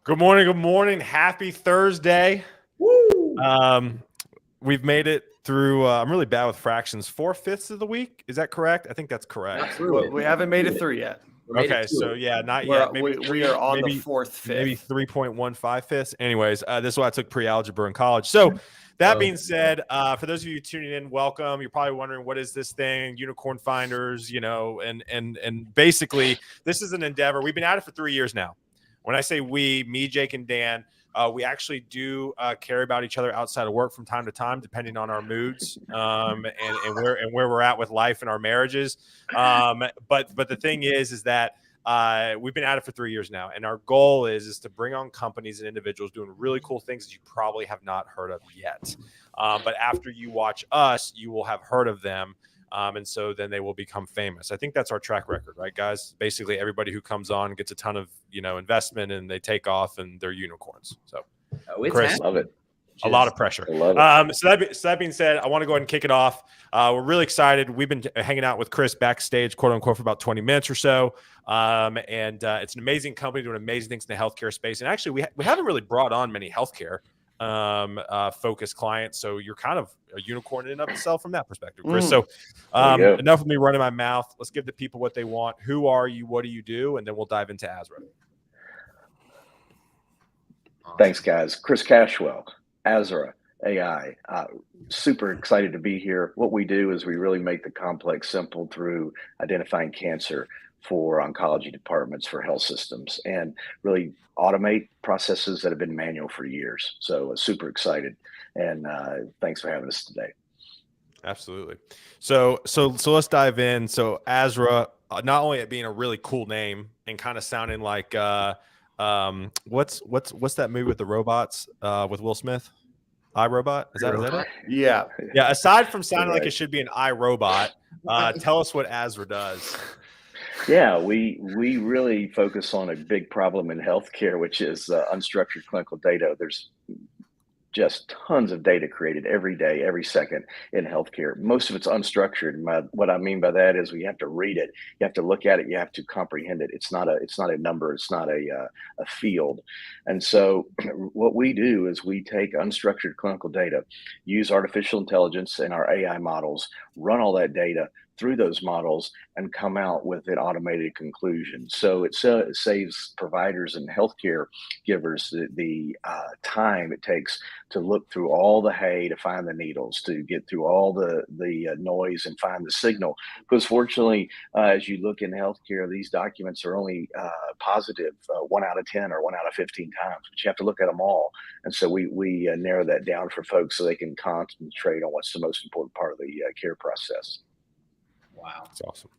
Good morning. Good morning. Happy Thursday. Woo! We've made it through. I'm really bad with fractions. 4/5 of the week. Is that correct? I think that's correct. Absolutely. We haven't made it through yet. Okay, so yeah, not yet. Maybe we are on maybe, the fourth fifth. Maybe 3.15 Anyways, this is why I took pre-algebra in college. So that being said, for those of you tuning in, welcome. You're probably wondering, what is this thing? Unicorn Finders, and basically this is an endeavor. We've been at it for 3 years now. When I say we, me, Jake, and Dan, we actually do care about each other outside of work from time to time, depending on our moods and where we're at with life and our marriages. But the thing is that we've been at it for 3 years now, and our goal is to bring on companies and individuals doing really cool things that you probably have not heard of yet. But after you watch us, you will have heard of them. And so then they will become famous. I think that's our track record, right, guys? Basically, everybody who comes on gets a ton of investment, and they take off, and they're unicorns. So, Chris, love it. A lot of pressure. I love it. So that being said, I want to go ahead and kick it off. We're really excited. We've been hanging out with Chris backstage, quote unquote, for about 20 minutes or so. And it's an amazing company doing amazing things in the healthcare space. And actually, we haven't really brought on many healthcare focused clients, so you're kind of a unicorn in and of itself from that perspective, Chris. So enough of me running my mouth. Let's give the people what they want. Who are you? What do you do? And then we'll dive into Azra. Thanks, guys. Chris Cashwell, Azra AI. Super excited to be here. What we do is we really make the complex simple through identifying cancer for oncology departments, for health systems, and really automate processes that have been manual for years. So super excited, and thanks for having us today. Absolutely. So let's dive in. So Azra, not only it being a really cool name and kind of sounding like what's that movie with the robots with Will Smith? iRobot? Is that it? Yeah. Aside from sounding like it should be an iRobot, tell us what Azra does. Yeah, we really focus on a big problem in healthcare, which is unstructured clinical data. There's just tons of data created every day, every second in healthcare. Most of it's unstructured. What I mean by that is we have to read it, you have to look at it, you have to comprehend it. It's not a number, it's not a field. And so what we do is we take unstructured clinical data, use artificial intelligence and our AI models, run all that data through those models, and come out with an automated conclusion. So it saves providers and healthcare givers the time it takes to look through all the hay to find the needles, to get through all the noise and find the signal. Because fortunately, as you look in healthcare, these documents are only positive 1 out of 10 or 1 out of 15 times, but you have to look at them all. And so we narrow that down for folks so they can concentrate on what's the most important part of the care process. Wow, that's awesome.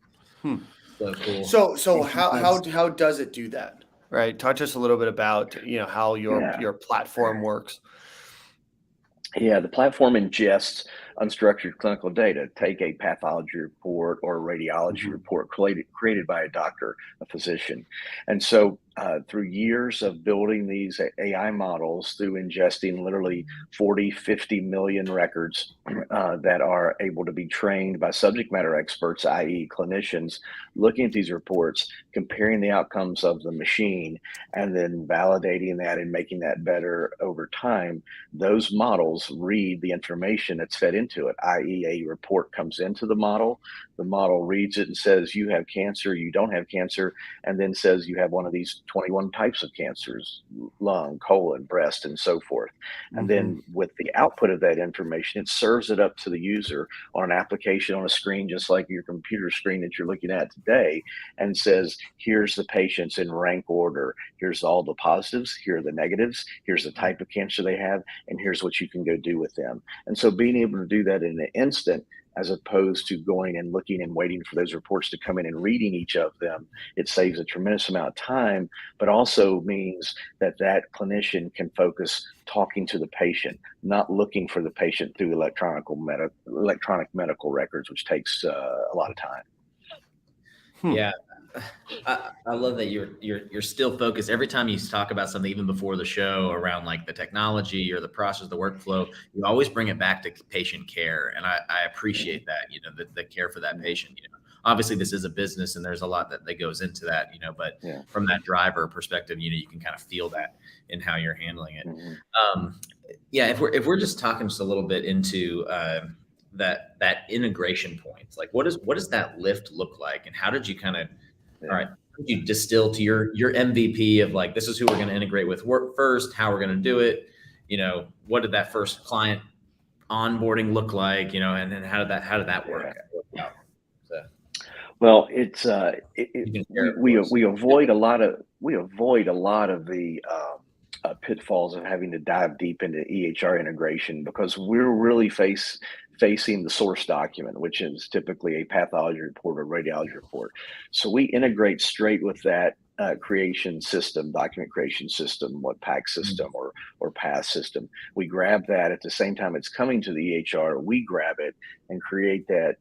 So cool. So how does it do that? Right. Talk to us a little bit about how your platform works. Yeah, the platform ingests unstructured clinical data. Take a pathology report or a radiology report created by a doctor, a physician. And so through years of building these AI models, through ingesting literally 40, 50 million records that are able to be trained by subject matter experts, i.e. clinicians, looking at these reports, comparing the outcomes of the machine, and then validating that and making that better over time, those models read the information that's fed into it, i.e. a report comes into the model reads it and says, you have cancer, you don't have cancer, and then says you have one of these 21 types of cancers, lung, colon, breast, and so forth. And then with the output of that information, it serves it up to the user on an application on a screen, just like your computer screen that you're looking at today, and says, here's the patients in rank order. Here's all the positives, here are the negatives, here's the type of cancer they have, and here's what you can go do with them. And so being able to do that in an instant, as opposed to going and looking and waiting for those reports to come in and reading each of them, it saves a tremendous amount of time, but also means that that clinician can focus talking to the patient, not looking for the patient through electronic medical records, which takes a lot of time. Yeah. I love that you're still focused. Every time you talk about something, even before the show, around like the technology or the process, the workflow, you always bring it back to patient care, and I appreciate that. The care for that patient. obviously this is a business and there's a lot that goes into that, but from that driver perspective, you can kind of feel that in how you're handling it. If we're just talking just a little bit into that integration point, like what does that lift look like, and how did you kind of all right, you distill to your MVP of like, this is who we're going to integrate with first, how we're going to do it, what did that first client onboarding look like, and then how did that work? Well, it's we avoid a lot of the pitfalls of having to dive deep into EHR integration, because we're really facing the source document, which is typically a pathology report or radiology report. So we integrate straight with that creation system, document creation system, what PAC system or PAS system. We grab that at the same time it's coming to the EHR. We grab it and create that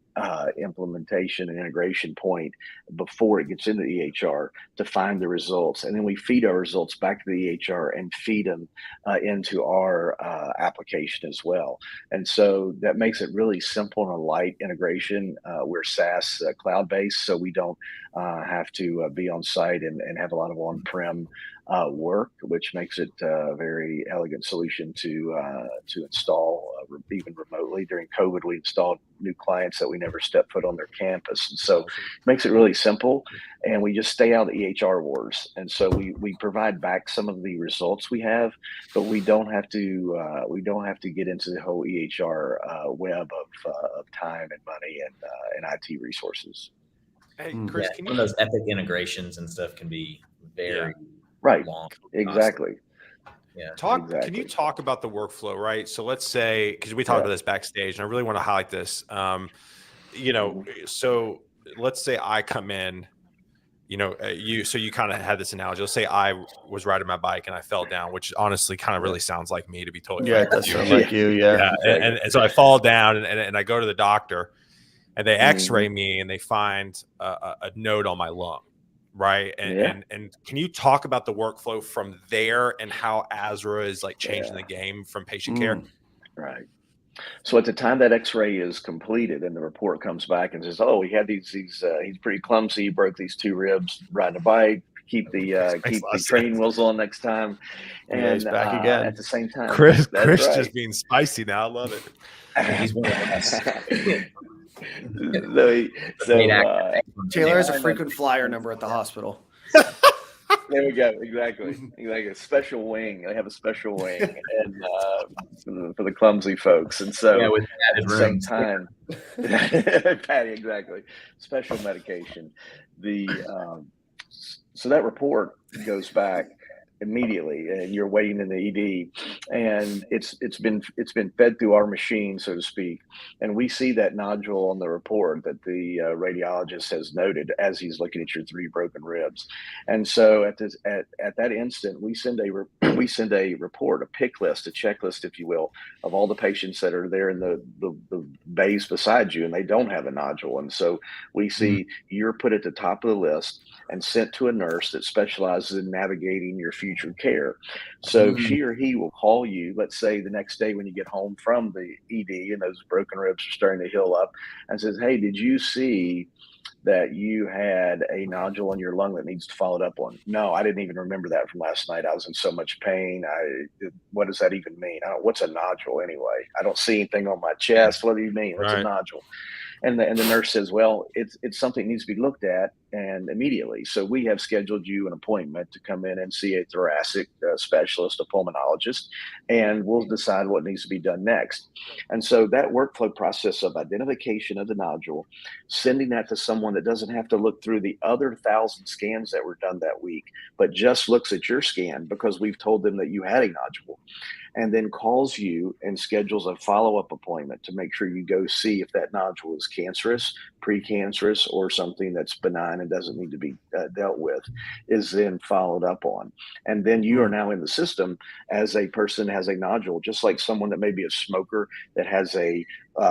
implementation and integration point before it gets into the EHR to find the results. And then we feed our results back to the EHR and feed them into our application as well. And so that makes it really simple and a light integration. We're SaaS cloud-based, so we don't have to be on site and have a lot of on-prem work, which makes it a very elegant solution to install even remotely. During COVID, we installed new clients that we never stepped foot on their campus, and so it makes it really simple. And we just stay out of the EHR wars. And so we provide back some of the results we have, but we don't have to get into the whole EHR web of time and money and IT resources. Hey, Chris, one of those epic integrations and stuff can be very long. Exactly. Yeah. Can you talk about the workflow, right? So let's say, because we talked about this backstage, and I really want to highlight this. So let's say I come in, you kind of had this analogy. Let's say I was riding my bike and I fell down, which honestly kind of really sounds like me, to be totally frank. It does sound like you. Yeah. And so I fall down and I go to the doctor, and they X-ray me and they find a node on my lung. Right. And can you talk about the workflow from there and how Azra is like changing the game from patient care? Right. So at the time that X-ray is completed and the report comes back and says, oh, he had these he's pretty clumsy. He broke these 2 ribs riding a bike. Keep the training wheels on next time. And he's back again. At the same time, Chris just being spicy now. I love it. He's one of us. Taylor has a frequent flyer number at the hospital. There we go. Exactly. Like a special wing. They have a special wing and for the clumsy folks. And so with at the same time, Patty, exactly. Special medication. So that report goes back immediately, and you're waiting in the ED, and it's been fed through our machine, so to speak, and we see that nodule on the report that the radiologist has noted as he's looking at your 3 broken ribs. And so at that instant, we send a report, a pick list, a checklist, if you will, of all the patients that are there in the bays beside you, and they don't have a nodule. And so we see you're put at the top of the list and sent to a nurse that specializes in navigating your future care. So she or he will call you, let's say the next day when you get home from the ED and those broken ribs are starting to heal up, and says, hey, did you see that you had a nodule in your lung that needs to follow up on? No, I didn't even remember that from last night. I was in so much pain. What does that even mean? What's a nodule anyway? I don't see anything on my chest. What do you mean? What's a nodule? And the nurse says, well, it's something that needs to be looked at, and immediately. So we have scheduled you an appointment to come in and see a thoracic specialist, a pulmonologist, and we'll decide what needs to be done next. And so that workflow process of identification of the nodule, sending that to someone that doesn't have to look through the other 1,000 scans that were done that week, but just looks at your scan because we've told them that you had a nodule, and then calls you and schedules a follow-up appointment to make sure you go see if that nodule is cancerous, precancerous, or something that's benign and doesn't need to be dealt with, is then followed up on. And then you are now in the system as a person has a nodule, just like someone that may be a smoker that has a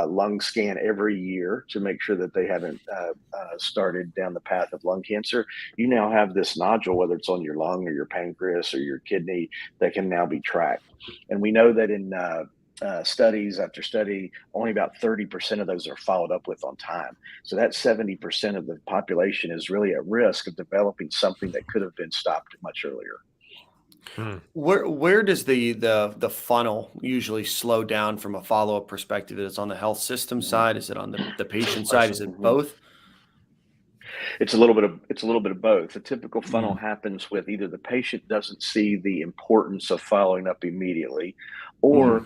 lung scan every year to make sure that they haven't started down the path of lung cancer. You now have this nodule, whether it's on your lung or your pancreas or your kidney, that can now be tracked. And we know that studies after study, only about 30% of those are followed up with on time. So that 70% of the population is really at risk of developing something that could have been stopped much earlier. Where does the funnel usually slow down from a follow-up perspective? Is it on the health system side? Is it on the patient side? Is it both? It's a little bit of both. The typical funnel happens with either the patient doesn't see the importance of following up immediately, or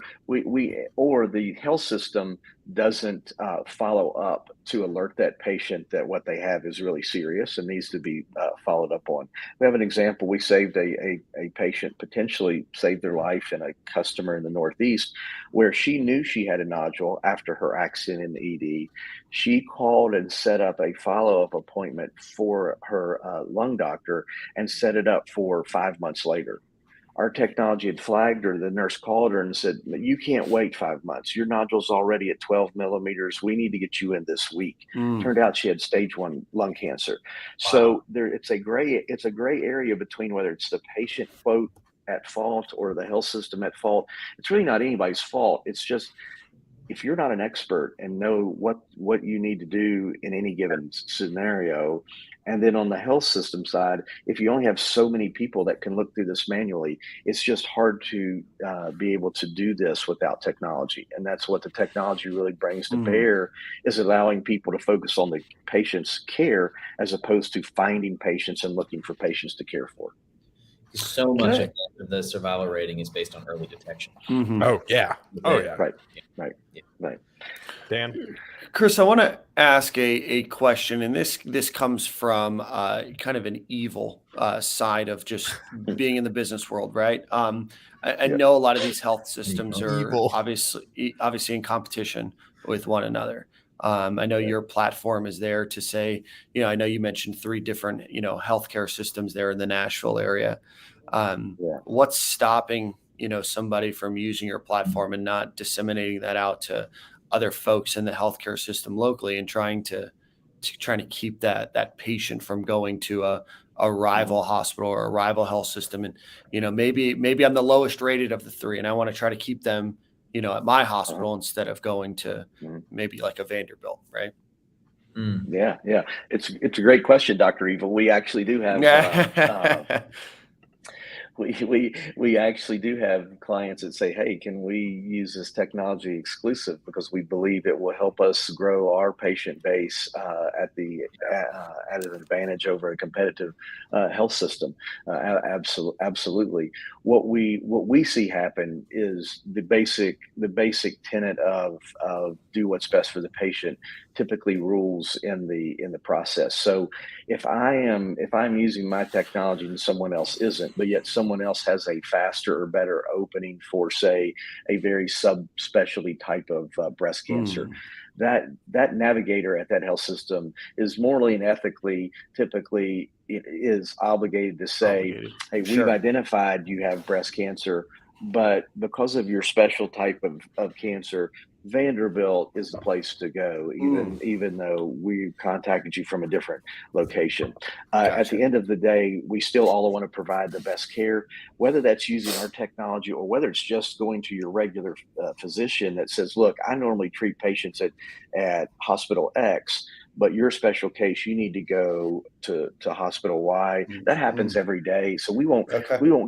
or the health system doesn't follow up to alert that patient that what they have is really serious and needs to be followed up on. We have an example. We saved a patient, potentially saved their life, in a customer in the Northeast, where she knew she had a nodule after her accident in the ED. She called and set up a follow-up appointment for her lung doctor and set it up for 5 months later. Our technology had flagged her. The nurse called her and said, "You can't wait 5 months. Your nodule's already at 12 millimeters. We need to get you in this week." Turned out she had stage 1 lung cancer. Wow. So it's a gray area between whether it's the patient, quote, at fault or the health system at fault. It's really not anybody's fault. It's just, if you're not an expert and know what you need to do in any given scenario, and then on the health system side, if you only have so many people that can look through this manually, it's just hard to be able to do this without technology. And that's what the technology really brings to bear, is allowing people to focus on the patient's care as opposed to finding patients and looking for patients to care for. So much of the survival rating is based on early detection. Oh yeah. Right. Dan? Chris, I want to ask a question, and this comes from kind of an evil side of just being in the business world, right? I know a lot of these health systems are obviously in competition with one another. I know your platform is there to say, I know you mentioned 3 different, healthcare systems there in the Nashville area. What's stopping, somebody from using your platform and not disseminating that out to other folks in the healthcare system locally and trying to keep that patient from going to a rival hospital or a rival health system? And, maybe I'm the lowest rated of the 3 and I want to try to keep them, at my hospital instead of going to maybe like a Vanderbilt, right? Yeah. It's a great question, Dr. Evil. We actually do have we actually do have clients that say, "Hey, can we use this technology exclusive because we believe it will help us grow our patient base at an advantage over a competitive health system?" Absolutely. What we see happen is the basic tenet of do what's best for the patient typically rules in the process. So if I'm using my technology and someone else isn't, but yet someone else has a faster or better opening for, say, a very subspecialty type of breast cancer, that navigator at that health system is morally and ethically, typically, it is obligated to say, "Hey, we've identified you have breast cancer, but because of your special type of cancer, Vanderbilt is the place to go, even though we contacted you from a different location." At the end of the day, we still all want to provide the best care, whether that's using our technology or whether it's just going to your regular physician that says, "Look, I normally treat patients at hospital X, but your special case, you need to go to hospital Y." That happens every day. So we won't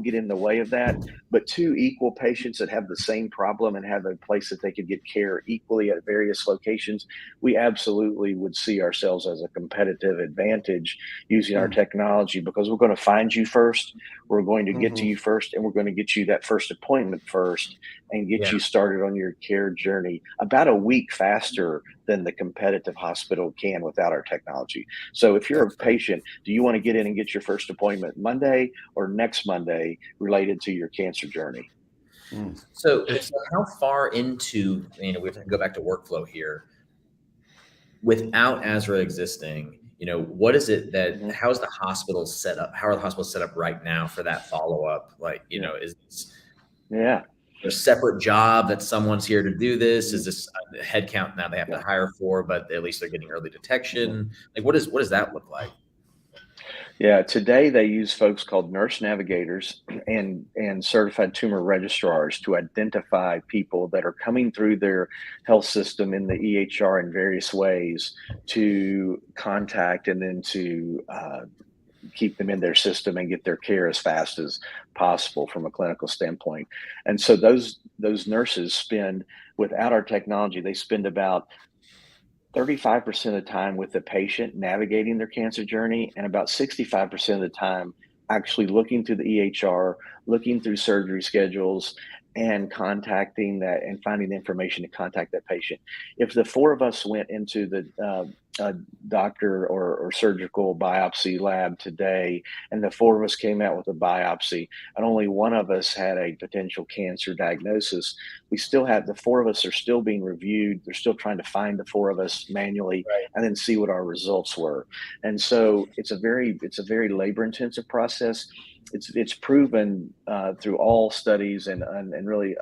get in the way of that. But 2 equal patients that have the same problem and have a place that they could get care equally at various locations, we absolutely would see ourselves as a competitive advantage using our technology, because we're going to find you first, we're going to get to you first, and we're going to get you that first appointment first and get you started on your care journey about a week faster than the competitive hospital can without our technology. So if you're a patient, do you want to get in and get your first appointment Monday or next Monday related to your cancer journey? So how far into, we have to go back to workflow here. Without Azra existing, what is it that, how's the hospital set up? How are the hospitals set up right now for that follow-up? Like, is this a separate job that someone's here to do this? Is this a headcount now they have to hire for, but at least they're getting early detection? Like, what does that look like? Yeah, today they use folks called nurse navigators and certified tumor registrars to identify people that are coming through their health system in the EHR in various ways to contact and then to keep them in their system and get their care as fast as possible from a clinical standpoint. And so those nurses spend, without our technology, they spend about 35% of the time with the patient navigating their cancer journey, and about 65% of the time actually looking through the EHR, looking through surgery schedules, and contacting that and finding the information to contact that patient. If the four of us went into the doctor or surgical biopsy lab today, and the four of us came out with a biopsy, and only one of us had a potential cancer diagnosis, we still have the four of us are still being reviewed. They're still trying to find the four of us manually Right. and then see what our results were. And so it's a very labor intensive process. It's proven through all studies and really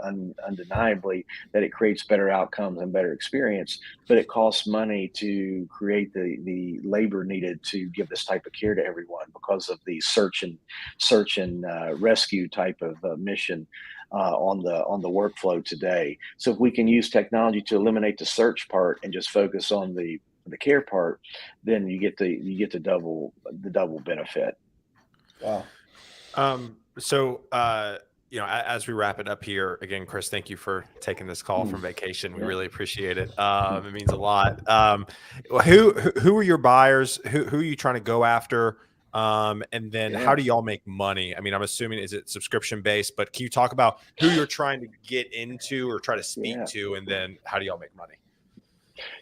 undeniably that it creates better outcomes and better experience, but it costs money to create the labor needed to give this type of care to everyone because of the search and rescue type of mission on the workflow today. So if we can use technology to eliminate the search part and just focus on the care part, then you get the double benefit. Wow. So, as we wrap it up here, again, Chris, thank you for taking this call from vacation. We really appreciate it. It means a lot. Who are your buyers? Who are you trying to go after? And then how do y'all make money? I mean, I'm assuming, is it subscription based, but can you talk about who you're trying to get into or try to speak to? And then how do y'all make money?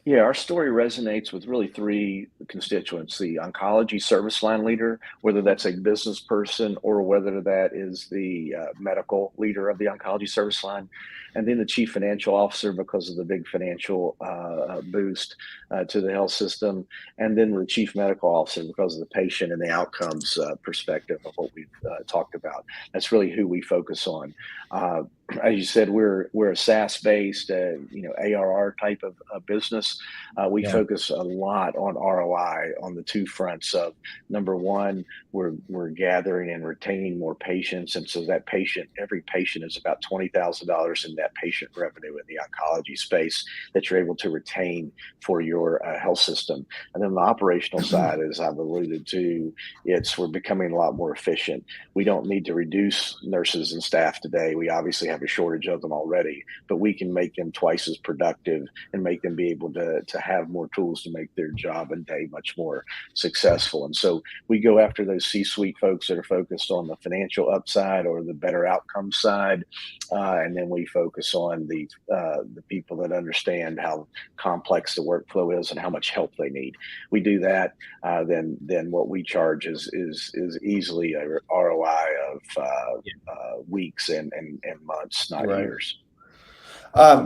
Yeah, our story resonates with really three constituents: the oncology service line leader, whether that's a business person or whether that is the medical leader of the oncology service line, and then the chief financial officer because of the big financial boost to the health system, and then the chief medical officer because of the patient and the outcomes perspective of what we've talked about. That's really who we focus on. As you said, we're a SaaS based, ARR type of business. We focus a lot on ROI on the two fronts of, number one, we're gathering and retaining more patients, and so every patient is about $20,000 in net patient revenue in the oncology space that you're able to retain for your health system. And then the operational side, as I've alluded to, we're becoming a lot more efficient. We don't need to reduce nurses and staff today. We obviously have a shortage of them already, but we can make them twice as productive and make them be able to have more tools to make their job and day much more successful. And so we go after those C-suite folks that are focused on the financial upside or the better outcome side, and then we focus on the people that understand how complex the workflow is and how much help they need. We do that, then what we charge is easily a ROI of weeks and months, not years.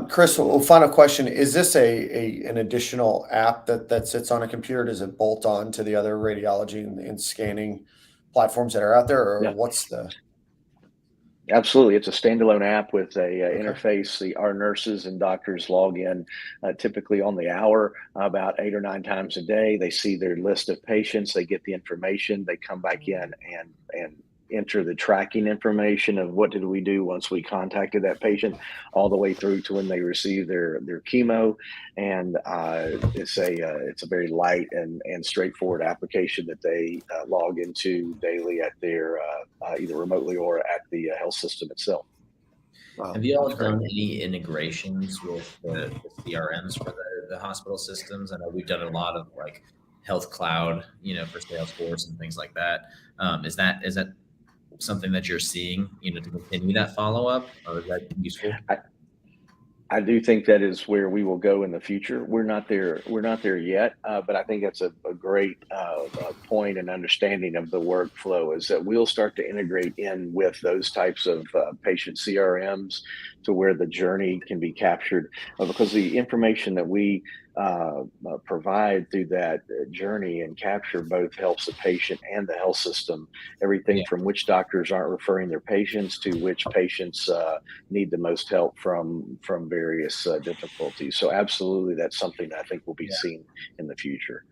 Chris, final question: is this an additional app that sits on a computer? Does it bolt on to the other radiology and scanning platforms that are out there, or what's the? Absolutely, it's a standalone app with a interface. Our nurses and doctors log in typically on the hour, about 8 or 9 times a day. They see their list of patients, they get the information, they come back in and enter the tracking information of what did we do once we contacted that patient, all the way through to when they receive their chemo. And it's a very light and straightforward application that they log into daily at their either remotely or at the health system itself. Wow. Have you all done any integrations with the CRMs for the hospital systems? I know we've done a lot of like Health Cloud, for Salesforce and things like that. Is that something that you're seeing, to continue that follow-up, or is that useful? I do think that is where we will go in the future. We're not there yet, but I think that's a great point and understanding of the workflow, is that we'll start to integrate in with those types of patient CRMs to where the journey can be captured, because the information that we provide through that journey and capture both helps the patient and the health system. Everything from which doctors aren't referring their patients to which patients need the most help from various difficulties. So absolutely, that's something that I think will be seen in the future.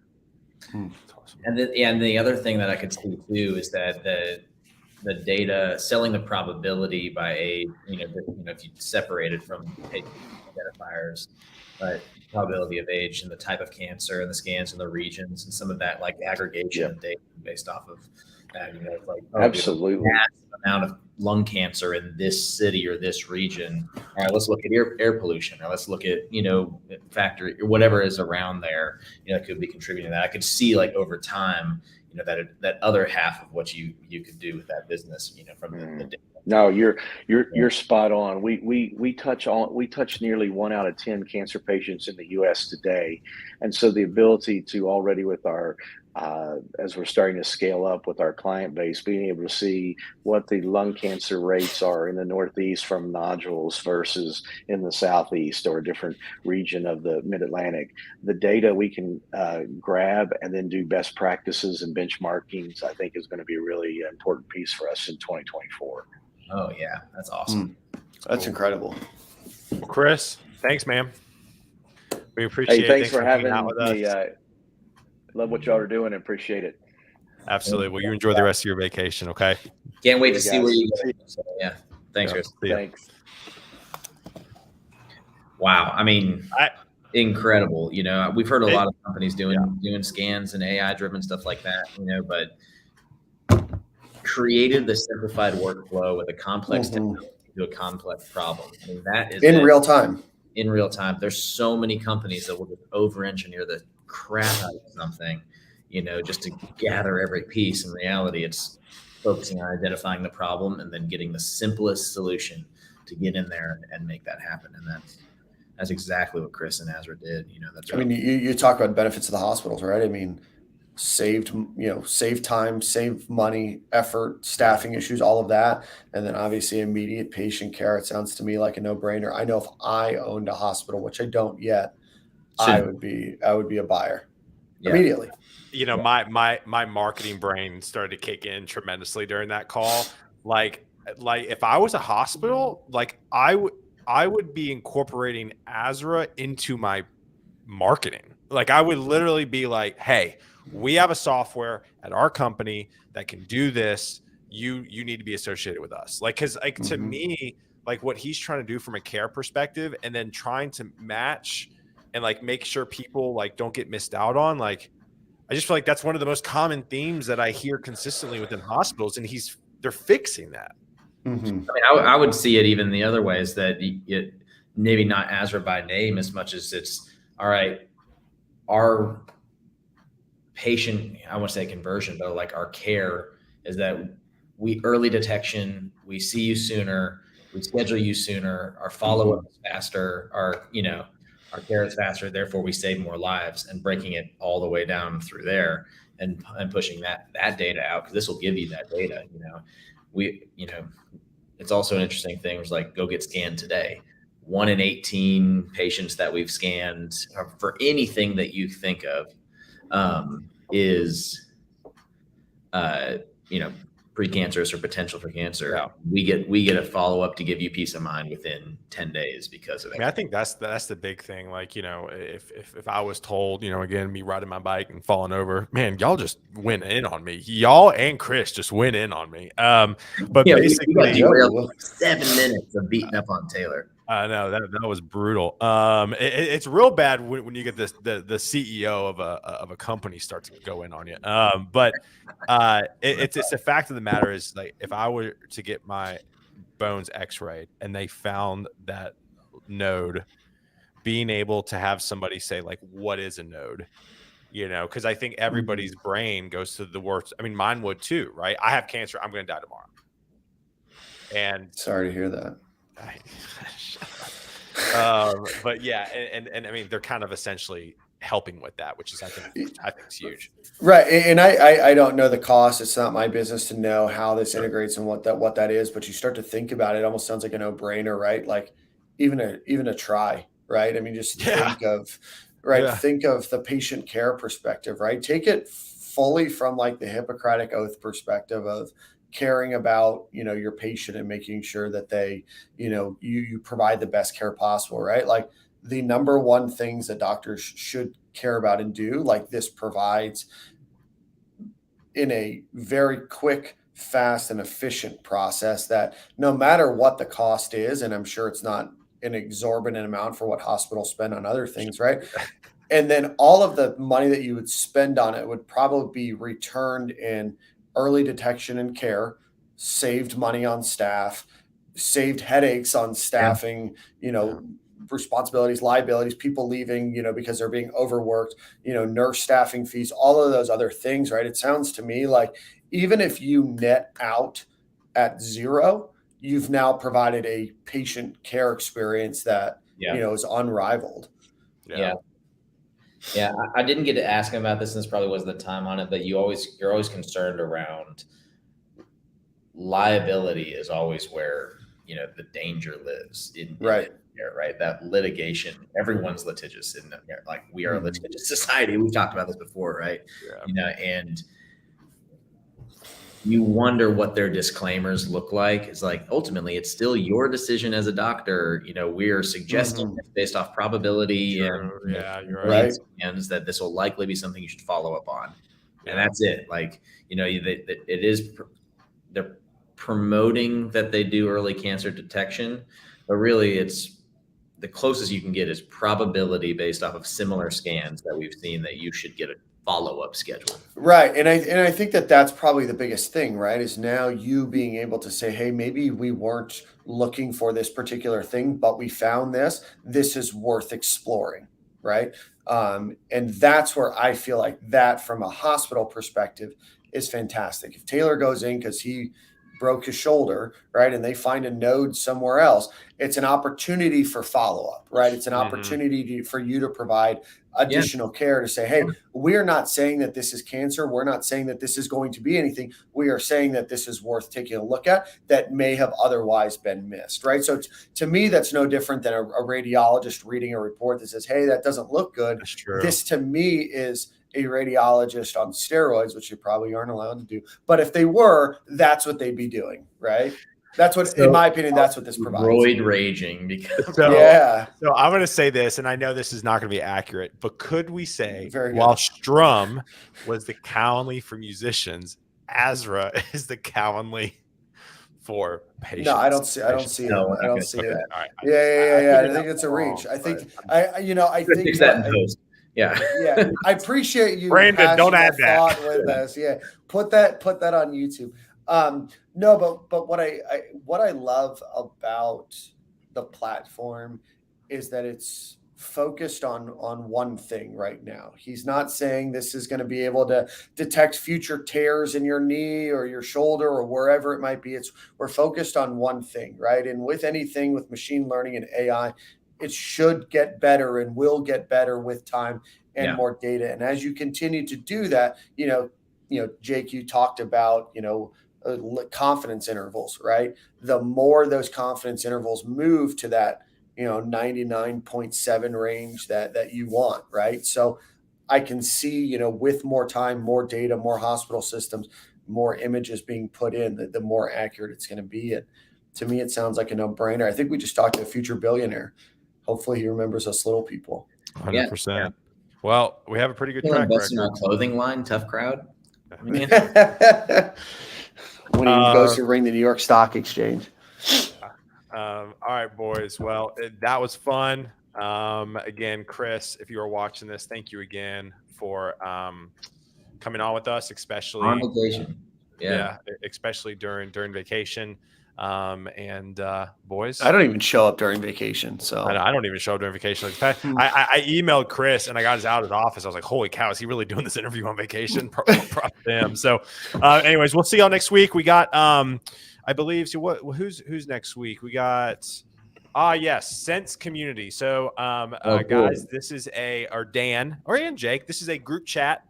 That's awesome. And the other thing that I could see too is that the data selling the probability by age, if you separate it from patient identifiers, but probability of age and the type of cancer and the scans and the regions and some of that like aggregation of data based off of that, it's like absolutely massive amount of lung cancer in this city or this region. All right, let's look at air pollution, or let's look at factory or whatever is around there. It could be contributing to that. I could see like over time, that other half of what you could do with that business, from the data. No, you're spot on. We touch nearly 1 out of 10 cancer patients in the U.S. today, and so the ability to already with our as we're starting to scale up with our client base, being able to see what the lung cancer rates are in the Northeast from nodules versus in the Southeast or a different region of the Mid-Atlantic, the data we can grab and then do best practices and benchmarkings, I think is going to be a really important piece for us in 2024. Oh yeah, that's awesome. That's incredible. Well, Chris, thanks, man. We appreciate it. Thanks for having out with me. us. Love what y'all are doing and appreciate it. Absolutely. Well, you enjoy the rest of your vacation, okay? Can't wait to see where you go. So, yeah. Thanks, Chris. Thanks. Wow. I mean, incredible. We've heard a lot of companies doing scans and AI driven stuff like that, but created the simplified workflow with a complex technology to a complex problem. I mean, that is in real time. In real time. There's so many companies that will just over engineer the crap out of something, just to gather every piece. In reality, it's focusing on identifying the problem and then getting the simplest solution to get in there and make that happen. And that's exactly what Chris and Azra did. That's. I mean, you talk about benefits of the hospitals, right? I mean, save time, save money, effort, staffing issues, all of that. And then obviously immediate patient care. It sounds to me like a no-brainer. I know if I owned a hospital, which I don't yet, I would be a buyer immediately. My marketing brain started to kick in tremendously during that call. Like if I was a hospital, like I would be incorporating Azra into my marketing. Like I would literally be like, hey, we have a software at our company that can do this. You need to be associated with us. Like, cause like to me, like what he's trying to do from a care perspective and then trying to match and like make sure people like don't get missed out on. Like, I just feel like that's one of the most common themes that I hear consistently within hospitals, and they're fixing that. I mean, I would see it even the other way is that it maybe not Azra by name as much as it's all right. Our patient, I want to say conversion, but like our care is that we early detection, we see you sooner, we schedule you sooner, our follow up is faster, our care is faster, therefore we save more lives, and breaking it all the way down through there and pushing that data out, because this will give you that data. It's also an interesting thing. It was like, go get scanned today. 1 in 18 patients that we've scanned for anything that you think of is precancerous or potential for cancer. Yeah. We get a follow up to give you peace of mind within 10 days because of it. I mean, I think that's the big thing. Like, if I was told, again, me riding my bike and falling over, man, y'all just went in on me. Y'all and Chris just went in on me. But basically, we got derailed 7 minutes of beating up on Taylor. I know that was brutal. It's real bad when you get the CEO of a company start to go in on you. But it's a fact of the matter is, like, if I were to get my bones X-rayed and they found that node, being able to have somebody say like, what is a node? Because I think everybody's brain goes to the worst. I mean, mine would too, right? I have cancer. I'm going to die tomorrow. And sorry to hear that. But yeah, and I mean, they're kind of essentially helping with that, which is I think is huge. Right. And I don't know the cost. It's not my business to know how this integrates and what that is, but you start to think about it, it almost sounds like a no-brainer, right? Like even a try, right? I mean, just think of the patient care perspective, right? Take it fully from like the Hippocratic Oath perspective of caring about, your patient and making sure that they, you provide the best care possible, right? Like the number one things that doctors should care about and do, like this provides in a very quick, fast, and efficient process that no matter what the cost is, and I'm sure it's not an exorbitant amount for what hospitals spend on other things, right? And then all of the money that you would spend on it would probably be returned in early detection and care, saved money on staff, saved headaches on staffing, responsibilities, liabilities, people leaving, because they're being overworked, nurse staffing fees, all of those other things, right? It sounds to me like even if you net out at zero, you've now provided a patient care experience that, is unrivaled. Yeah. I didn't get to ask him about this, and this probably wasn't the time on it, but you're always concerned around liability is always where, the danger lives in right. Right. That litigation, everyone's litigious in there. Like we are a litigious society. We've talked about this before, right? Yeah. And you wonder what their disclaimers look like. It's like, ultimately, it's still your decision as a doctor. We're suggesting based off probability and you're right. And that this will likely be something you should follow up on. And that's it. Like, it is, they're promoting that they do early cancer detection, but really it's the closest you can get is probability based off of similar scans that we've seen that you should get a follow-up schedule. Right. And I think that that's probably the biggest thing, right? Is now you being able to say, hey, maybe we weren't looking for this particular thing, but we found this is worth exploring. Right. And that's where I feel like that from a hospital perspective is fantastic. If Taylor goes in because he broke his shoulder, right, and they find a node somewhere else, it's an opportunity for follow-up, right? It's an opportunity for you to provide additional care to say, hey, we're not saying that this is cancer. We're not saying that this is going to be anything. We are saying that this is worth taking a look at that may have otherwise been missed, right? So to me, that's no different than a radiologist reading a report that says, hey, that doesn't look good. That's true. This to me is a radiologist on steroids, which you probably aren't allowed to do. But if they were, that's what they'd be doing, right? That's what, in my opinion, that's what this provides. Roid raging because So I'm going to say this, and I know this is not going to be accurate, but could we say while Strum was the Calendly for musicians, Azra is the Calendly for patients? No, I don't see it. I don't see it. Right. Yeah. I think it's a reach. I think that in post. Yeah. I appreciate you, Brandon. Don't add that with us. Yeah, put that on YouTube. No, but what I love about the platform is that it's focused on one thing right now. He's not saying this is going to be able to detect future tears in your knee or your shoulder or wherever it might be. We're focused on one thing, right? And with anything with machine learning and AI, it should get better and will get better with time and more data. And as you continue to do that, Jake, you talked about, confidence intervals, right? The more those confidence intervals move to that, 99.7 range that you want, right? So I can see, with more time, more data, more hospital systems, more images being put in, the more accurate it's going to be. And to me, it sounds like a no-brainer. I think we just talked to a future billionaire. Hopefully he remembers us little people. 100%. Yeah. Well, we have a pretty good track record. Our clothing line, Tough Crowd. When he goes to ring the New York Stock Exchange. All right, boys. Well, that was fun. Again, Chris, if you are watching this, thank you again for coming on with us, especially on vacation. Especially during vacation. Boys, I don't even show up during vacation. So I don't even show up during vacation. I emailed Chris and I got out of his office. I was like, holy cow, is he really doing this interview on vacation? Props to him. So anyways, we'll see y'all next week. We got I believe who's next week? We got Sense Community. So guys, this is Dan and Jake, this is a group chat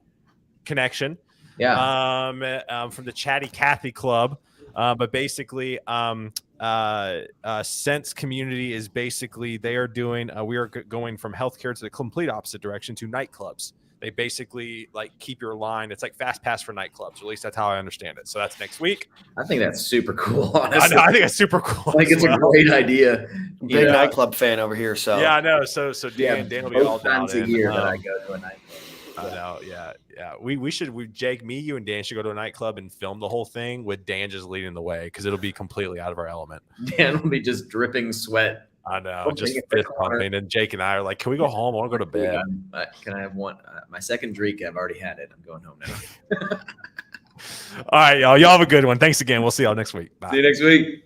connection. From the Chatty Cathy Club. But basically, Sense Community is basically they are doing. We are going from healthcare to the complete opposite direction to nightclubs. They basically like keep your line. It's like fast pass for nightclubs, or at least that's how I understand it. So that's next week. I think that's super cool. Honestly, I think it's super cool. Like it's a great idea. Big nightclub fan over here. So yeah, I know. So Dan will be all down times a in. year that I go to a nightclub. I know. Yeah. We should, Jake, me, you, and Dan should go to a nightclub and film the whole thing with Dan just leading the way, because it'll be completely out of our element. Dan will be just dripping sweat. I know, just fist pumping, and Jake and I are like, "Can we go home? I want to go to bed." Can I have one? My second drink. I've already had it. I'm going home now. All right, y'all. Y'all have a good one. Thanks again. We'll see y'all next week. Bye. See you next week.